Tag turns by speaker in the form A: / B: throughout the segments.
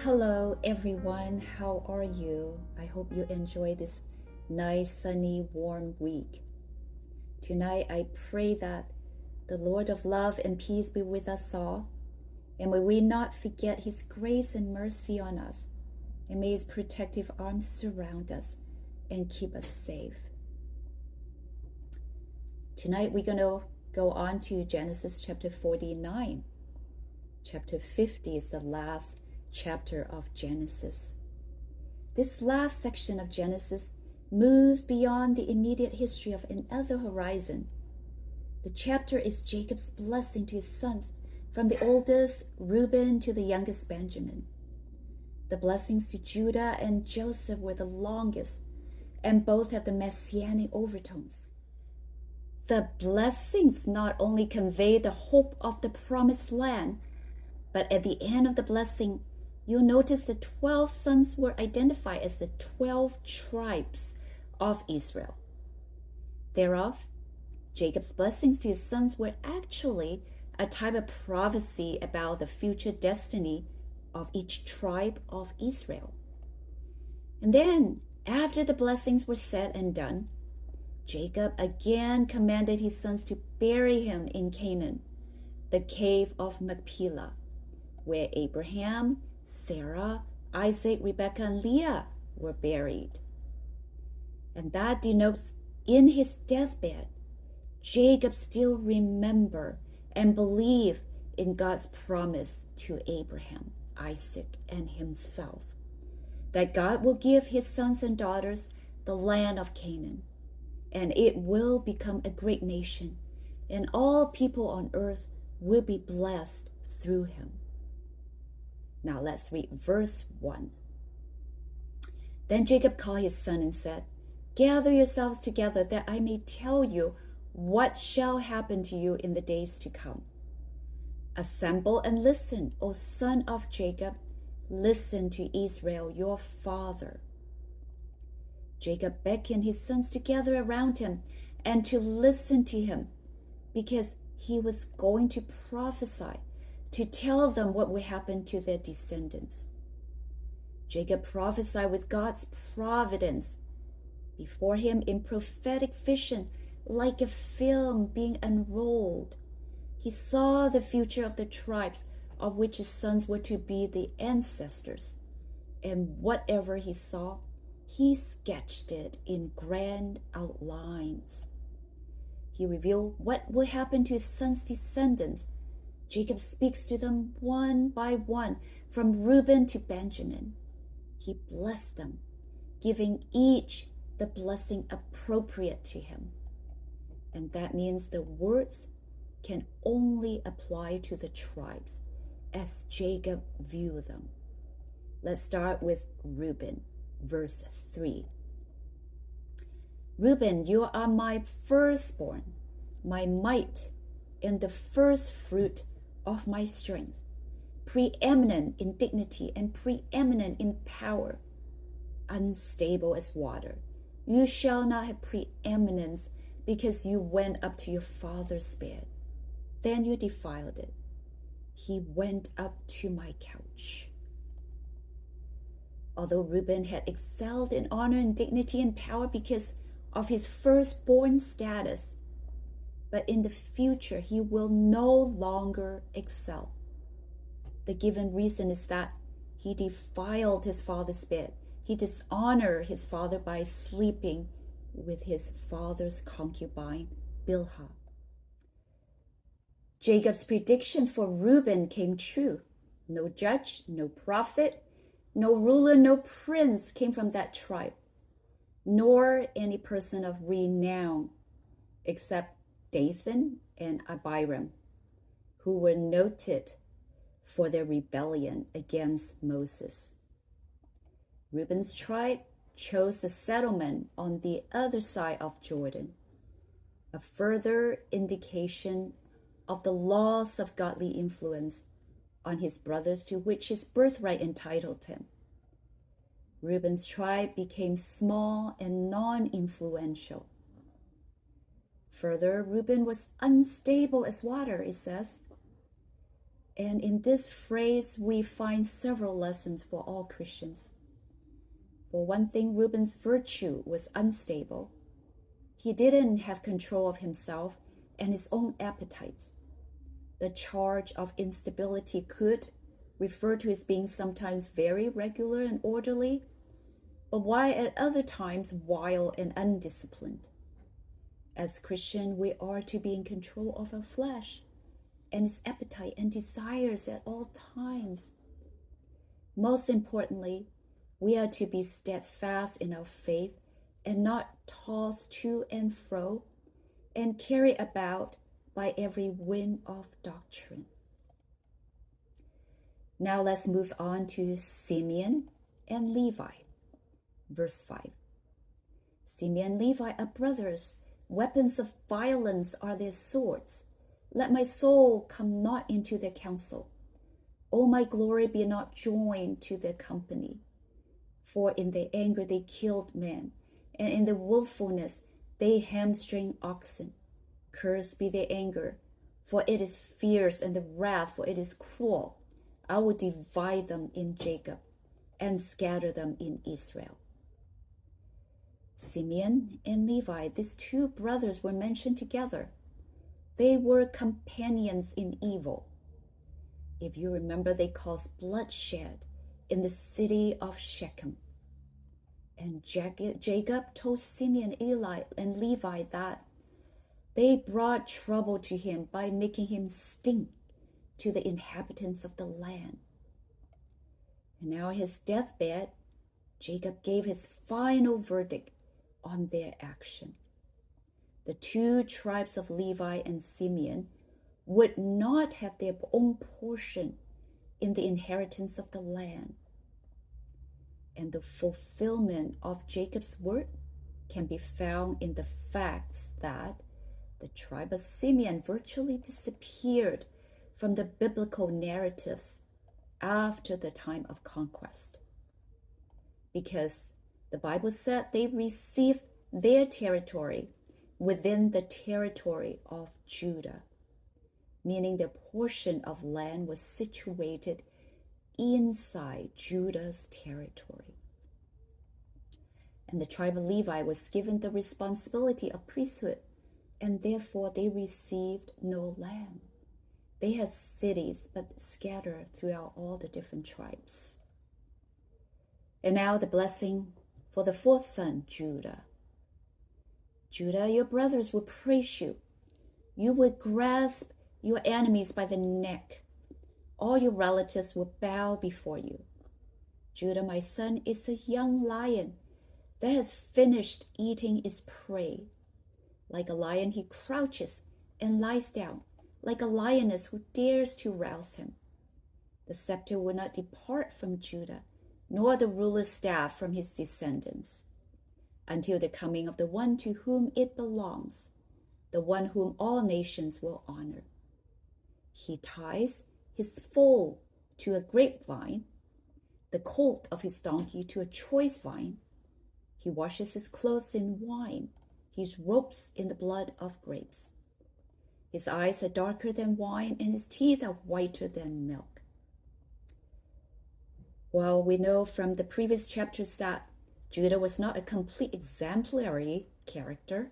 A: Hello, everyone. How are you? I hope you enjoy this nice, sunny, warm week. Tonight, I pray that the Lord of love and peace be with us all, and may we not forget His grace and mercy on us, and may His protective arms surround us and keep us safe. Tonight, we're going to go on to Genesis chapter 49. Chapter 50 is the last chapter of Genesis. This last section of Genesis moves beyond the immediate history of another horizon. The chapter is Jacob's blessing to his sons, from the oldest Reuben to the youngest Benjamin. The blessings to Judah and Joseph were the longest, and both have the messianic overtones. The blessings not only convey the hope of the promised land, but at the end of the blessing, you'll notice the 12 sons were identified as the 12 tribes of Israel. Thereof, Jacob's blessings to his sons were actually a type of prophecy about the future destiny of each tribe of Israel. And then, after the blessings were said and done, Jacob again commanded his sons to bury him in Canaan, the cave of Machpelah, where Abraham, Sarah, Isaac, Rebekah, and Leah were buried. And that denotes in his deathbed, Jacob still remembered and believed in God's promise to Abraham, Isaac, and himself, that God will give his sons and daughters the land of Canaan, and it will become a great nation, and all people on earth will be blessed through him. Now let's read verse 1. Then Jacob called his son and said, "Gather yourselves together, that I may tell you what shall happen to you in the days to come. Assemble and listen, O son of Jacob, listen to Israel, your father." Jacob beckoned his sons to gather around him and to listen to him, because he was going to prophesy, to tell them what would happen to their descendants. Jacob prophesied with God's providence before him in prophetic vision, like a film being unrolled. He saw the future of the tribes of which his sons were to be the ancestors, and whatever he saw, he sketched it in grand outlines. He revealed what would happen to his sons' descendants. Jacob speaks to them one by one, from Reuben to Benjamin. He blessed them, giving each the blessing appropriate to him. And that means the words can only apply to the tribes as Jacob viewed them. Let's start with Reuben, verse 3. "Reuben, you are my firstborn, my might, and the first fruit of my strength, preeminent in dignity and preeminent in power, unstable as water. You shall not have preeminence, because you went up to your father's bed. Then you defiled it. He went up to my couch." Although Reuben had excelled in honor and dignity and power because of his firstborn status, but in the future he will no longer excel. The given reason is that he defiled his father's bed. He dishonored his father by sleeping with his father's concubine, Bilhah. Jacob's prediction for Reuben came true. No judge, no prophet, no ruler, no prince came from that tribe, nor any person of renown, except Dathan and Abiram, who were noted for their rebellion against Moses. Reuben's tribe chose a settlement on the other side of Jordan, a further indication of the loss of godly influence on his brothers to which his birthright entitled him. Reuben's tribe became small and non-influential. Further, Reuben was unstable as water, it says. And in this phrase, we find several lessons for all Christians. For one thing, Reuben's virtue was unstable. He didn't have control of himself and his own appetites. The charge of instability could refer to his being sometimes very regular and orderly, but why at other times wild and undisciplined. As Christians, we are to be in control of our flesh and its appetite and desires at all times. Most importantly, we are to be steadfast in our faith and not tossed to and fro and carried about by every wind of doctrine. Now let's move on to Simeon and Levi. Verse 5. Simeon and Levi are brothers. Weapons of violence are their swords. Let my soul come not into their counsel. O my glory, be not joined to their company. For in their anger they killed men, and in their willfulness they hamstring oxen. Cursed be their anger, for it is fierce, and the wrath, for it is cruel. I will divide them in Jacob, and scatter them in Israel. Simeon and Levi, these two brothers, were mentioned together. They were companions in evil. If you remember, they caused bloodshed in the city of Shechem. And Jacob told Simeon, Eli, and Levi that they brought trouble to him by making him stink to the inhabitants of the land. And now at his deathbed, Jacob gave his final verdict on their action. The two tribes of Levi and Simeon would not have their own portion in the inheritance of the land. And the fulfillment of Jacob's word can be found in the facts that the tribe of Simeon virtually disappeared from the biblical narratives after the time of conquest. Because the Bible said they received their territory within the territory of Judah, meaning their portion of land was situated inside Judah's territory. And the tribe of Levi was given the responsibility of priesthood, and therefore they received no land. They had cities, but scattered throughout all the different tribes. And now the blessing for the fourth son, Judah. Judah, your brothers will praise you. You will grasp your enemies by the neck. All your relatives will bow before you. Judah, my son, is a young lion that has finished eating its prey. Like a lion, he crouches and lies down, like a lioness who dares to rouse him. The scepter will not depart from Judah, nor the ruler's staff from his descendants, until the coming of the one to whom it belongs, the one whom all nations will honor. He ties his foal to a grapevine, the colt of his donkey to a choice vine. He washes his clothes in wine, his robes in the blood of grapes. His eyes are darker than wine, and his teeth are whiter than milk. Well, we know from the previous chapters that Judah was not a complete exemplary character.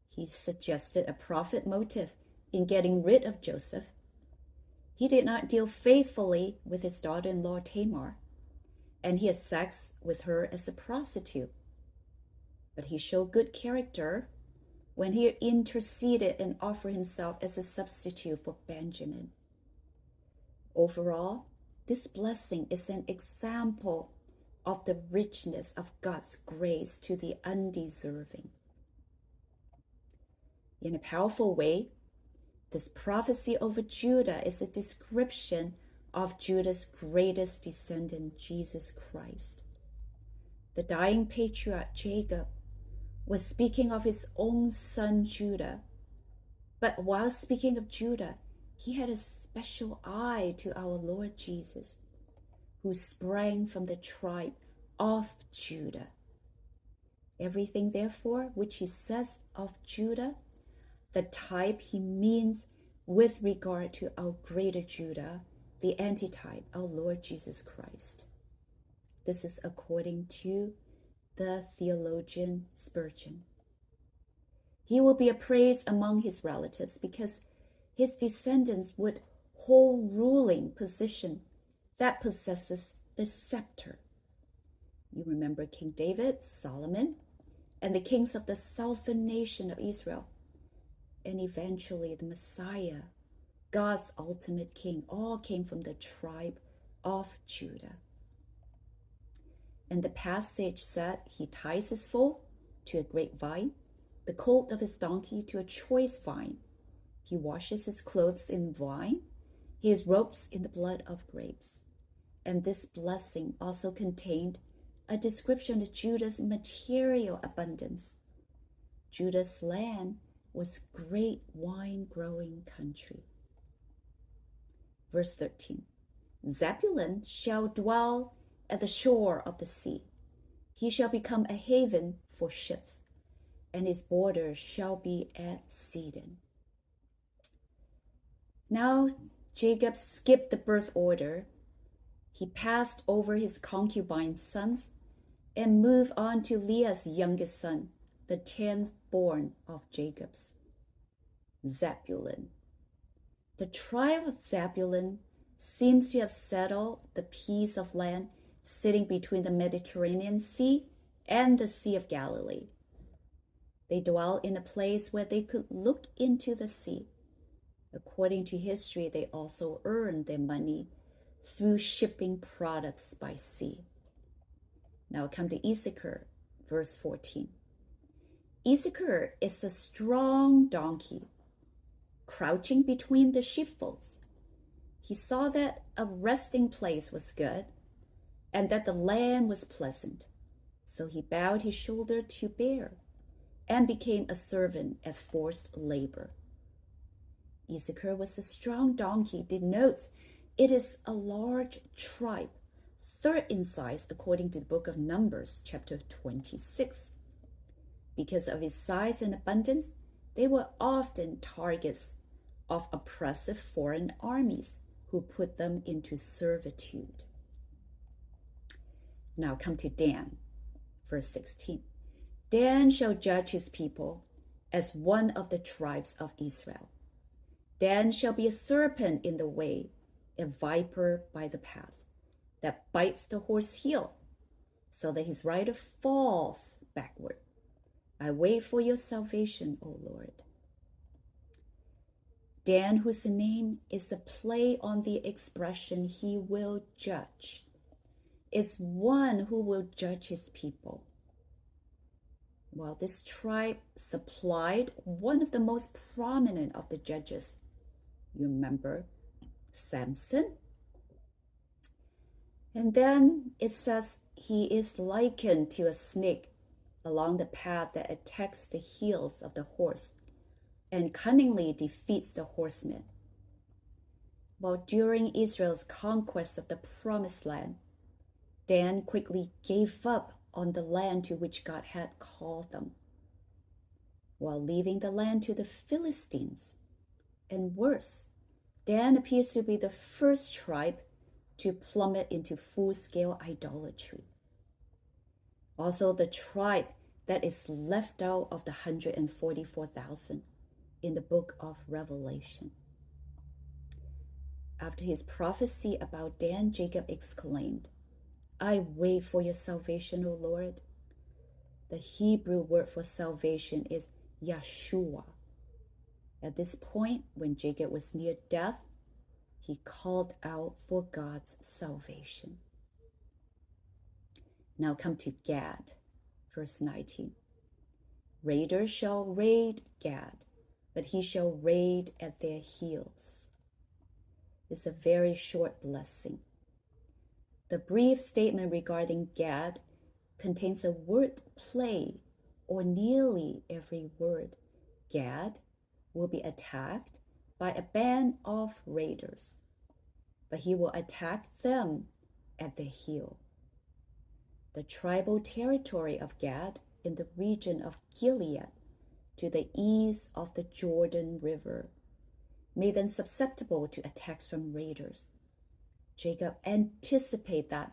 A: He suggested a profit motive in getting rid of Joseph. He did not deal faithfully with his daughter-in-law Tamar, and he had sex with her as a prostitute. But he showed good character when he interceded and offered himself as a substitute for Benjamin. Overall, this blessing is an example of the richness of God's grace to the undeserving. In a powerful way, this prophecy over Judah is a description of Judah's greatest descendant, Jesus Christ. The dying patriarch Jacob was speaking of his own son Judah, but while speaking of Judah, he had a special eye to our Lord Jesus, who sprang from the tribe of Judah. Everything, therefore, which he says of Judah, the type he means with regard to our greater Judah, the antitype, our Lord Jesus Christ. This is according to the theologian Spurgeon. He will be appraised among his relatives because his descendants would hold ruling position that possesses the scepter. You remember King David, Solomon, and the kings of the southern nation of Israel, and eventually the Messiah, God's ultimate king, all came from the tribe of Judah. And the passage said, he ties his foal to a grapevine, the colt of his donkey to a choice vine. He washes his clothes in wine, his robes in the blood of grapes. And this blessing also contained a description of Judah's material abundance. Judah's land was great wine-growing country. Verse 13, Zebulun shall dwell at the shore of the sea. He shall become a haven for ships, and his border shall be at Sidon. Now Jacob skipped the birth order. He passed over his concubine's sons and moved on to Leah's youngest son, the 10th born of Jacob's, Zebulun. The tribe of Zebulun seems to have settled the piece of land sitting between the Mediterranean Sea and the Sea of Galilee. They dwell in a place where they could look into the sea. According to history, they also earned their money through shipping products by sea. Now come to Issachar, verse 14. Issachar is a strong donkey, crouching between the sheepfolds. He saw that a resting place was good and that the land was pleasant. So he bowed his shoulder to bear and became a servant at forced labor. Issachar was a strong donkey, denotes it is a large tribe, third in size according to the book of Numbers, chapter 26. Because of its size and abundance, they were often targets of oppressive foreign armies who put them into servitude. Now come to Dan, verse 16. Dan shall judge his people as one of the tribes of Israel. Dan shall be a serpent in the way, a viper by the path, that bites the horse heel, so that his rider falls backward. I wait for your salvation, O Lord. Dan, whose name is a play on the expression he will judge, is one who will judge his people. Well, this tribe supplied one of the most prominent of the judges. You remember Samson? And then it says he is likened to a snake along the path that attacks the heels of the horse and cunningly defeats the horsemen. Well, during Israel's conquest of the promised land, Dan quickly gave up on the land to which God had called them, while leaving the land to the Philistines. And worse, Dan appears to be the first tribe to plummet into full-scale idolatry. Also, the tribe that is left out of the 144,000 in the book of Revelation. After his prophecy about Dan, Jacob exclaimed, I wait for your salvation, O Lord. The Hebrew word for salvation is Yeshua. At this point, when Jacob was near death, he called out for God's salvation. Now come to Gad, verse 19. Raiders shall raid Gad, but he shall raid at their heels. It's a very short blessing. The brief statement regarding Gad contains a word play, or nearly every word. Gad will be attacked by a band of raiders, but he will attack them at the heel. The tribal territory of Gad in the region of Gilead to the east of the Jordan River made them susceptible to attacks from raiders. Jacob anticipated that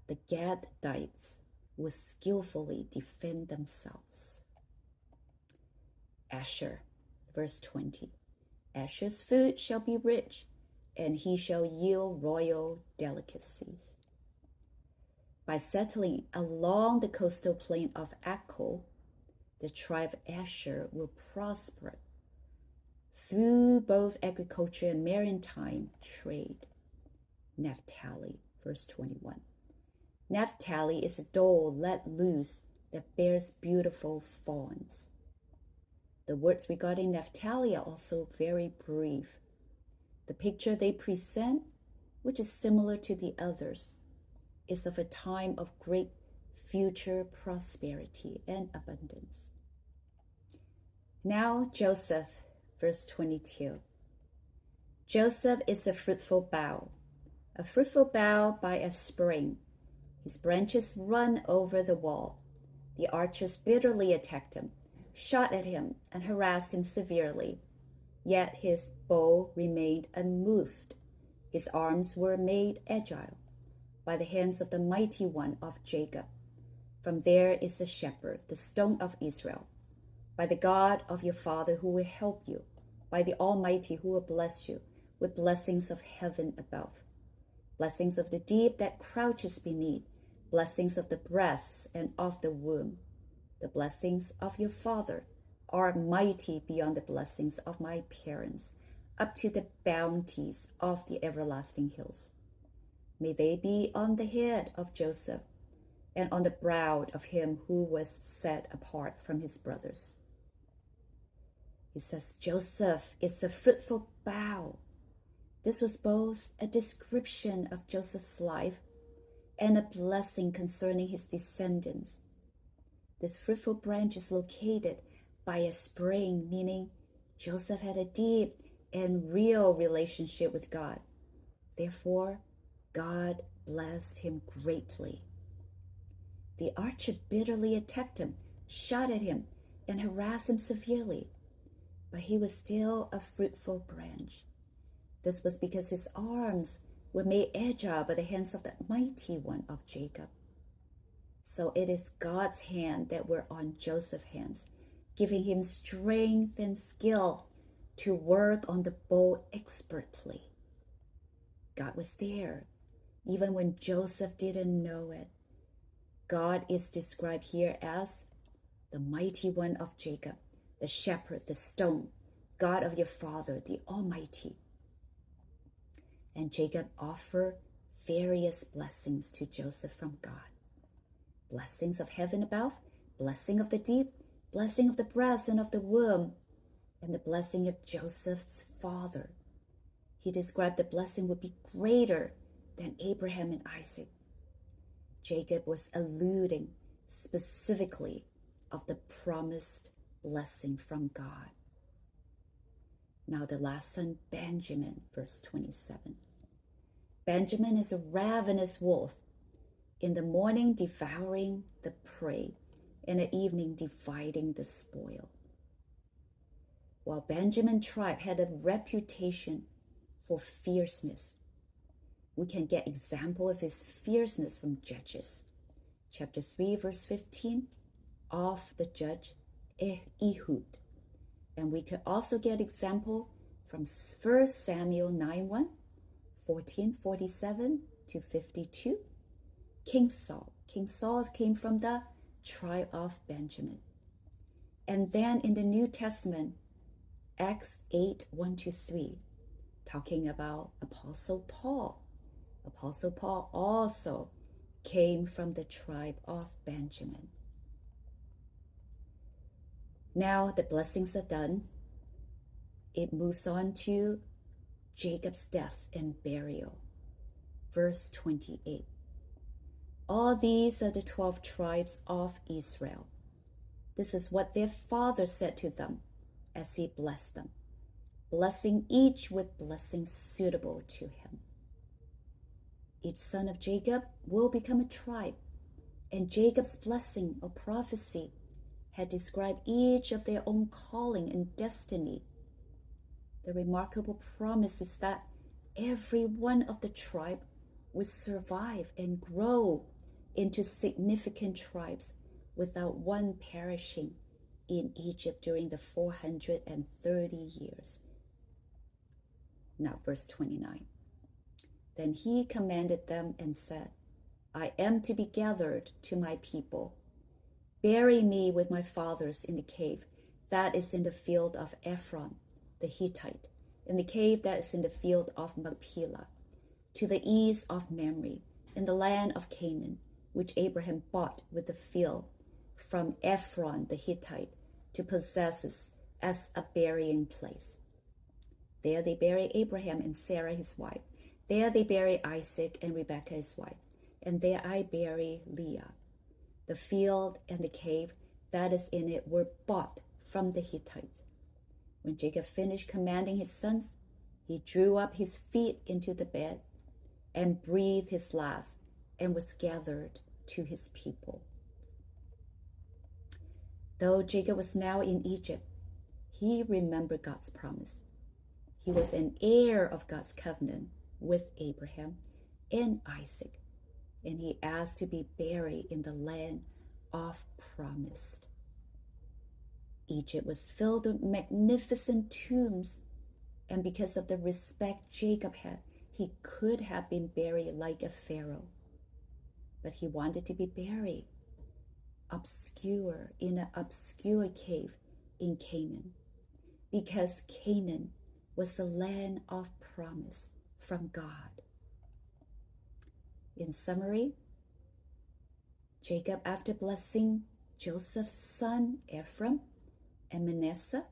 A: the Gadites would skillfully defend themselves. Asher, verse 20. Asher's food shall be rich, and he shall yield royal delicacies. By settling along the coastal plain of Akko, the tribe of Asher will prosper through both agriculture and maritime trade. Naphtali, verse 21. Naphtali is a doe let loose that bears beautiful fawns. The words regarding Naphtali are also very brief. The picture they present, which is similar to the others, is of a time of great future prosperity and abundance. Now Joseph, verse 22. Joseph is a fruitful bough by a spring. His branches run over the wall. The archers bitterly attacked him, shot at him, and harassed him severely. Yet his bow remained unmoved. His arms were made agile by the hands of the mighty one of Jacob. From there is the shepherd, the stone of Israel. By the God of your father who will help you, by the Almighty who will bless you with blessings of heaven above, blessings of the deep that crouches beneath, blessings of the breasts and of the womb. The blessings of your father are mighty beyond the blessings of my parents, up to the bounties of the everlasting hills. May they be on the head of Joseph and on the brow of him who was set apart from his brothers. He says, Joseph is a fruitful bough. This was both a description of Joseph's life and a blessing concerning his descendants. This fruitful branch is located by a spring, meaning Joseph had a deep and real relationship with God. Therefore, God blessed him greatly. The archer bitterly attacked him, shot at him, and harassed him severely, but he was still a fruitful branch. This was because his arms were made agile by the hands of the mighty one of Jacob. So it is God's hand that were on Joseph's hands, giving him strength and skill to work on the bow expertly. God was there, even when Joseph didn't know it. God is described here as the mighty one of Jacob, the shepherd, the stone, God of your father, the Almighty. And Jacob offered various blessings to Joseph from God. Blessings of heaven above, blessing of the deep, blessing of the breast and of the womb, and the blessing of Joseph's father. He described the blessing would be greater than Abraham and Isaac. Jacob was alluding specifically of the promised blessing from God. Now the last son, Benjamin, verse 27. Benjamin is a ravenous wolf, in the morning devouring the prey, and at evening dividing the spoil. While Benjamin tribe had a reputation for fierceness, we can get example of his fierceness from Judges, chapter 3, verse 15, of the judge Ehud. And we could also get example from 1 Samuel 9:1, 14:47 to 52. King Saul. King Saul came from the tribe of Benjamin. And then in the New Testament, Acts 8:1-3, talking about Apostle Paul. Apostle Paul also came from the tribe of Benjamin. Now the blessings are done. It moves on to Jacob's death and burial. Verse 28. All these are the 12 tribes of Israel. This is what their father said to them as he blessed them, blessing each with blessings suitable to him. Each son of Jacob will become a tribe, and Jacob's blessing or prophecy had described each of their own calling and destiny. The remarkable promise is that every one of the tribe would survive and grow into significant tribes without one perishing in Egypt during the 430 years. Now, verse 29. Then he commanded them and said, I am to be gathered to my people. Bury me with my fathers in the cave that is in the field of Ephron the Hittite, in the cave that is in the field of Machpelah, to the east of Mamre, in the land of Canaan, which Abraham bought with the field from Ephron the Hittite to possess as a burying place. There they bury Abraham and Sarah his wife. There they bury Isaac and Rebekah his wife. And there I bury Leah. The field and the cave that is in it were bought from the Hittites. When Jacob finished commanding his sons, he drew up his feet into the bed and breathed his last and was gathered to his people. Though Jacob was now in Egypt, he remembered God's promise. He was an heir of God's covenant with Abraham and Isaac, and he asked to be buried in the land of promise. Egypt was filled with magnificent tombs, and because of the respect Jacob had, he could have been buried like a pharaoh. But he wanted to be buried obscure in an obscure cave in Canaan, because Canaan was the land of promise from God. In summary, Jacob, after blessing Joseph's son Ephraim and Manasseh,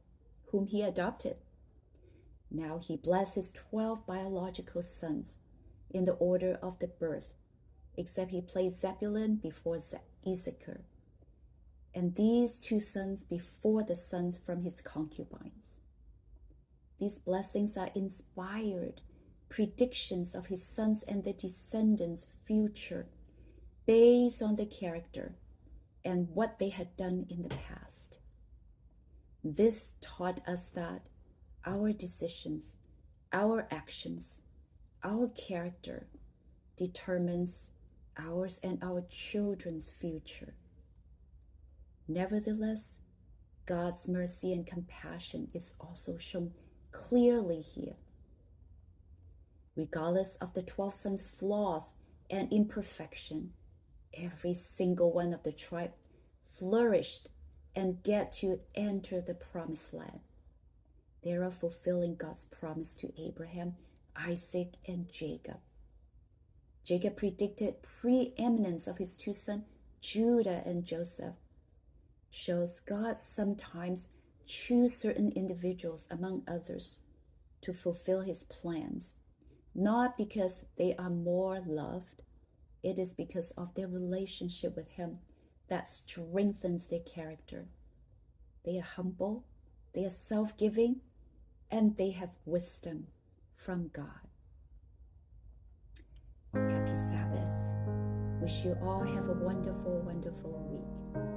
A: whom he adopted, now he blessed his 12 biological sons in the order of the birth, except he placed Zebulun before Issachar, and these two sons before the sons from his concubines. These blessings are inspired predictions of his sons and their descendants' future based on their character and what they had done in the past. This taught us that our decisions, our actions, our character determines ours and our children's future. Nevertheless, God's mercy and compassion is also shown clearly here. Regardless of the 12 sons' flaws and imperfection, every single one of the tribe flourished and get to enter the promised land. They are fulfilling God's promise to Abraham, Isaac, and Jacob. Jacob predicted preeminence of his two sons, Judah and Joseph. Shows God sometimes choose certain individuals among others to fulfill his plans, not because they are more loved. It is because of their relationship with him that strengthens their character. They are humble, they are self-giving, and they have wisdom from God. Happy Sabbath. Wish you all have a wonderful, wonderful week.